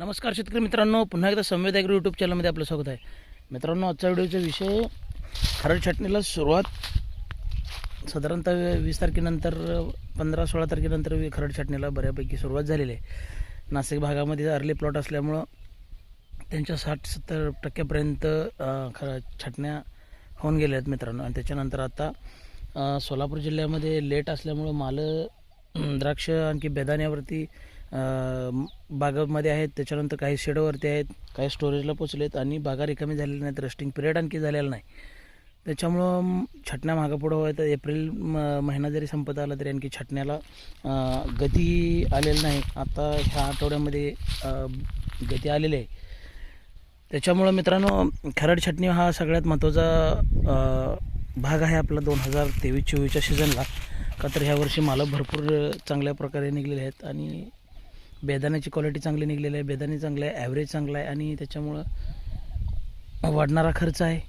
नमस्कार शेतकरी मित्रांनो, पुन्हा एकदा संवेद ॲग्रो यूट्यूब चॅनलमध्ये आपलं स्वागत आहे. मित्रांनो, आजचा व्हिडिओचा विषय खरड छाटणीला सुरुवात साधारणतः 20 तारखेनंतर 15-16 तारखेनंतर खरड छाटणीला बऱ्यापैकी सुरुवात झालेली आहे. नाशिक भागामध्ये अर्ली प्लॉट असल्यामुळं त्यांच्या 60-70% छाटण्या होऊन गेल्या आहेत मित्रांनो. आणि त्याच्यानंतर आता सोलापूर जिल्ह्यामध्ये लेट असल्यामुळं माल द्राक्ष आणखी बेदाण्यावरती बागामध्ये आहेत. त्याच्यानंतर काही शेडवरती आहेत, काही स्टोरेजला पोचलेत आणि बागा रिकामी झालेल्या नाहीत. रस्टिंग पिरियड आणखी झालेला नाही. त्याच्यामुळं छाटण्या मागं पुढं व्हायचं. एप्रिल महिना जरी संपत आला तरी आणखी छाटण्याला गती आलेली नाही. आता ह्या आठवड्यामध्ये गती आलेली आहे. त्याच्यामुळं मित्रांनो, खरड छाटणी हा सगळ्यात महत्त्वाचा भाग आहे आपला 2023-24च्या सीझनला. का तर ह्या वर्षी मालं भरपूर चांगल्या प्रकारे निघलेले आहेत आणि बेदाण्याची क्वालिटी चांगली निघलेली आहे. बेदाणे चांगलं आहे, ॲव्हरेज चांगलं आहे आणि त्याच्यामुळं वाढणारा खर्च आहे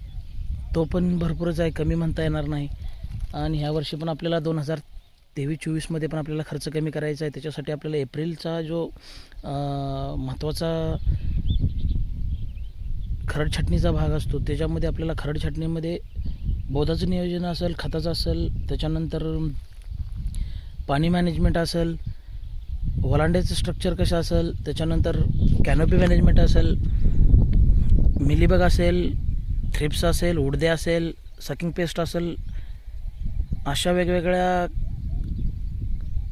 तो पण भरपूरच आहे, कमी म्हणता येणार नाही. आणि ह्या वर्षी पण आपल्याला 2023-24मध्ये पण आपल्याला खर्च कमी करायचा आहे. त्याच्यासाठी आपल्याला एप्रिलचा जो महत्त्वाचा खरड छाटणीचा भाग असतो त्याच्यामध्ये आपल्याला खरड छाटणीमध्ये बोधाचं नियोजन असेल, खताचं असेल, त्याच्यानंतर पाणी मॅनेजमेंट असेल, वलांड्याचं स्ट्रक्चर कसं असेल, त्याच्यानंतर कॅनोपी मॅनेजमेंट असेल, मिलीबग असेल, थ्रिप्स असेल, उडदे असेल, सकिंग पेस्ट असेल, अशा वेगवेगळ्या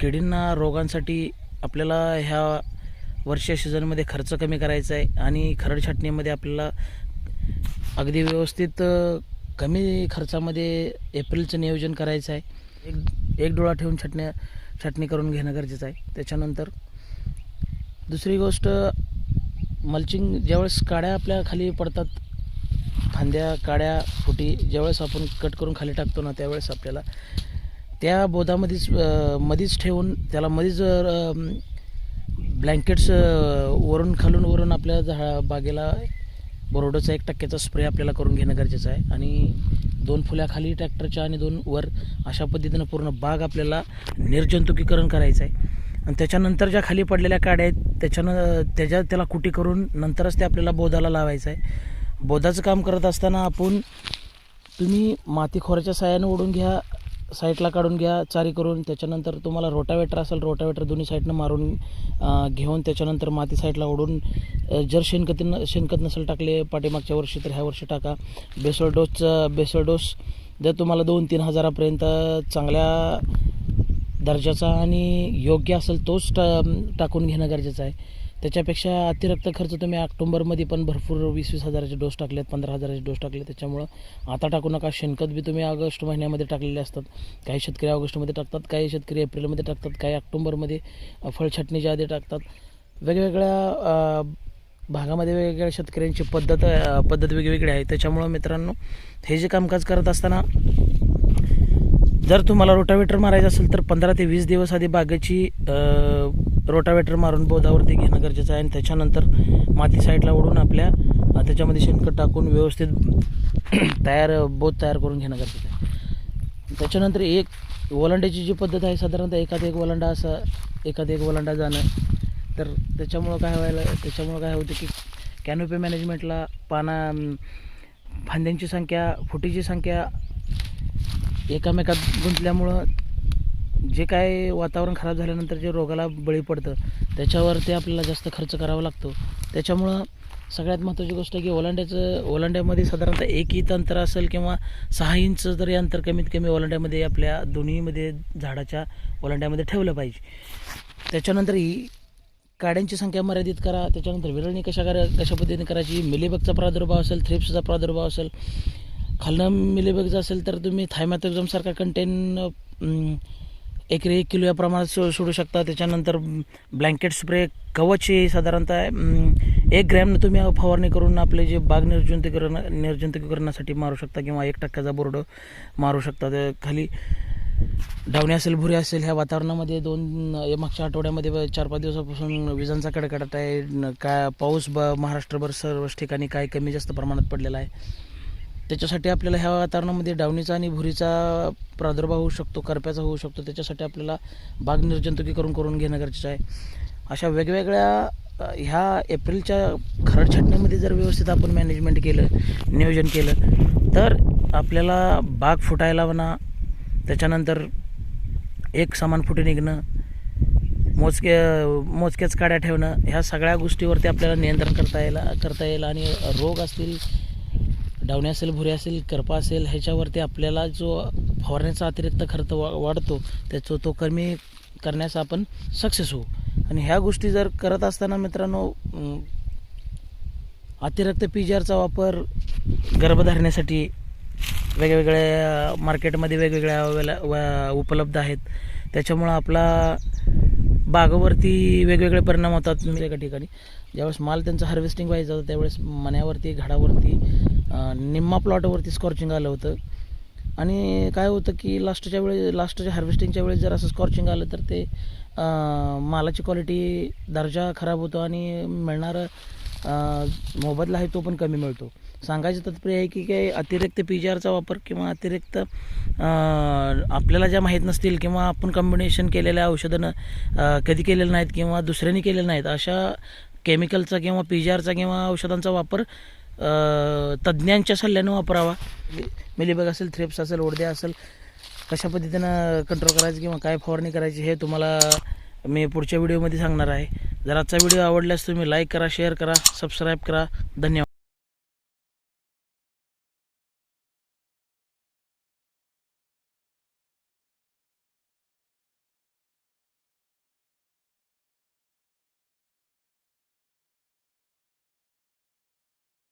किडींना रोगांसाठी आपल्याला ह्या वर्षीय सीझनमध्ये खर्च कमी करायचा आहे. आणि खरड छाटणीमध्ये आपल्याला अगदी व्यवस्थित कमी खर्चामध्ये एप्रिलचं नियोजन करायचं आहे. एक डोळा ठेवून छाटणी करून घेणं गरजेचं आहे. त्याच्यानंतर दुसरी गोष्ट, मल्चिंग ज्यावेळेस काड्या आपल्या खाली पडतात, फांद्या, काड्या, फुटी ज्यावेळेस आपण कट करून खाली टाकतो ना, त्यावेळेस आपल्याला त्या मधीच ठेवून त्याला मधीच ब्लँकेट्स वरून आपल्या बागेला बोरोडोचा 1% स्प्रे आपल्याला करून घेणं गरजेचं आहे. आणि 2 फुल्या खाली ट्रॅक्टरच्या आणि 2 वर, अशा पद्धतीनं पूर्ण बाग आपल्याला निर्जंतुकीकरण करायचं आहे. आणि त्याच्यानंतर ज्या खाली पडलेल्या काड्या आहेत त्याला कुटी करून नंतरच ते आपल्याला बोधाला लावायचं आहे. बोधाचं काम करत असताना तुम्ही माती खोऱ्याच्या साह्यानं ओढून घ्या, साईडला काढून घ्या चारी करून. त्याच्यानंतर तुम्हाला रोटावेटर असेल, रोटावेटर दोन्ही साईडनं मारून घेऊन त्याच्यानंतर माती साईडला ओढून, जर शेणखत नसेल टाकले पाठीमागच्या वर्षी तर ह्या वर्षी टाका. बेसल डोस जर तुम्हाला 2-3 हजारापर्यंत चांगल्या दर्जाचा आणि योग्य असेल तोच टाकून घेणं गरजेचं आहे. त्याच्यापेक्षा अतिरिक्त खर्च तुम्ही ऑक्टोबरमध्ये पण भरपूर 20-20 हजाराचे डोस टाकलेत, 15 हजाराचे डोस टाकले. त्याच्यामुळं आता टाकू नका. शेणखत बी तुम्ही ऑगस्ट महिन्यामध्ये टाकलेले असतात. काही शेतकरी ऑगस्टमध्ये टाकतात, काही शेतकरी एप्रिलमध्ये टाकतात, काही ऑक्टोबरमध्ये फळ छाटणीच्या आधी टाकतात. वेगवेगळ्या भागामध्ये वेगवेगळ्या शेतकऱ्यांची पद्धत वेगवेगळी आहे. त्याच्यामुळं मित्रांनो, हे जे कामकाज करत असताना जर तुम्हाला रोटावेटर मारायचं असेल तर 15 ते 20 दिवस आधी बागेची रोटावेटर मारून बोधावरती घेणं गरजेचं आहे. आणि त्याच्यानंतर माती साईडला ओढून आपल्या त्याच्यामध्ये शेणखत टाकून व्यवस्थित बोध तयार करून घेणं गरजेचं आहे. त्याच्यानंतर एक वलांड्याची जी पद्धत आहे, साधारणतः एखाद एक वलांडा जाणं. तर त्याच्यामुळं काय होतं की कॅनोपी मॅनेजमेंटला फांद्यांची संख्या, फुटीची संख्या एकामेकात गुंतल्यामुळं जे काय वातावरण खराब झाल्यानंतर जे रोगाला बळी पडतं त्याच्यावरती आपल्याला जास्त खर्च करावा लागतो. त्याच्यामुळं सगळ्यात महत्त्वाची गोष्ट की ओलांड्यामध्ये साधारणतः 1 इंच अंतर असेल किंवा 6 इंच तरी अंतर कमीत कमी ओलांड्यामध्ये आपल्या दोन्हीमध्ये झाडाच्या ओलांड्यामध्ये ठेवलं पाहिजे. त्याच्यानंतर काड्यांची संख्या मर्यादित करा. त्याच्यानंतर विरळणी कशा पद्धतीने करायची, मिलीबगचा प्रादुर्भाव असेल, थ्रिप्सचा प्रादुर्भाव असेल, खालनं मिलीबगचा असेल तर तुम्ही थायमॅथोक्झमसारखा कंटेन एकरी 1 किलो या प्रमाणात सोडू शकता. त्याच्यानंतर ब्लँकेट स्प्रे, कवच साधारणतः 1 ग्रॅमनं तुम्ही फवारणी करून आपले जे बाग निर्जंतुकीकरणासाठी मारू शकता किंवा 1% बोर्ड मारू शकता. खाली डावणी असेल, भुरी असेल, ह्या वातावरणामध्ये मागच्या आठवड्यामध्ये 4-5 दिवसापासून विजांचा कडकडाट आहे. पाऊस महाराष्ट्रभर सर्वच ठिकाणी काय कमी जास्त प्रमाणात पडलेला आहे. त्याच्यासाठी आपल्याला ह्या वातावरणामध्ये डावणीचा आणि भुरीचा प्रादुर्भाव होऊ शकतो, करप्याचा होऊ शकतो. त्याच्यासाठी आपल्याला बाग निर्जंतुकीकरण करून घेणं गरजेचं आहे. अशा वेगवेगळ्या ह्या एप्रिलच्या खरड छाटणीमध्ये जर व्यवस्थित आपण मॅनेजमेंट केलं, नियोजन केलं, तर आपल्याला बाग फुटायला म्हणा, त्याच्यानंतर एक समान फुटे निघणं, मोजक्याच काड्या ठेवणं, ह्या सगळ्या गोष्टीवरती आपल्याला नियंत्रण करता येईल आणि रोग असतील, डावणे असेल, भुरे असेल, करपा असेल, ह्याच्यावरती आपल्याला जो फवारण्याचा अतिरिक्त खर्च वाढतो त्याचं तो कमी करण्यास आपण सक्सेस होऊ. आणि ह्या गोष्टी जर करत असताना मित्रांनो, अतिरिक्त PGRचा वापर गर्भधारणेसाठी वेगवेगळ्या मार्केटमध्ये वेगवेगळ्या उपलब्ध आहेत. त्याच्यामुळं आपला बागावरती वेगवेगळे परिणाम होतात. एका ठिकाणी ज्यावेळेस माल त्यांचं हार्वेस्टिंग व्हायचं होतं त्यावेळेस मण्यावरती, घाडावरती, निम्मा प्लॉटवरती स्कॉर्चिंग आलं होतं. आणि काय होतं की लास्टच्या हार्वेस्टिंगच्या वेळेस जर असं स्कॉर्चिंग आलं तर ते मालाची क्वालिटी, दर्जा खराब होतो आणि मिळणारं मोबदला आहे तो पण कमी मिळतो. सांगायचं तात्पर्य आहे की काही अतिरिक्त PGRचा वापर किंवा अतिरिक्त आपल्याला ज्या माहीत नसतील किंवा आपण कॉम्बिनेशन केलेल्या औषधानं कधी केलेलं नाहीत किंवा दुसऱ्यांनी केलेलं नाहीत अशा केमिकलचा किंवा PGRचा किंवा औषधांचा वापर तज्ज्ञांच्या सल्ल्यानं वापरावा. मिलीबग असेल, थ्रिप्स असेल, ओडद्या असेल, कशा पद्धतीनं कंट्रोल करायचं किंवा काय फवारणी करायची हे तुम्हाला मी पुढच्या व्हिडिओमध्ये सांगणार आहे. जर आजचा व्हिडिओ आवडल्यास तुम्ही लाईक करा, शेअर करा, सबस्क्राईब करा. धन्यवाद.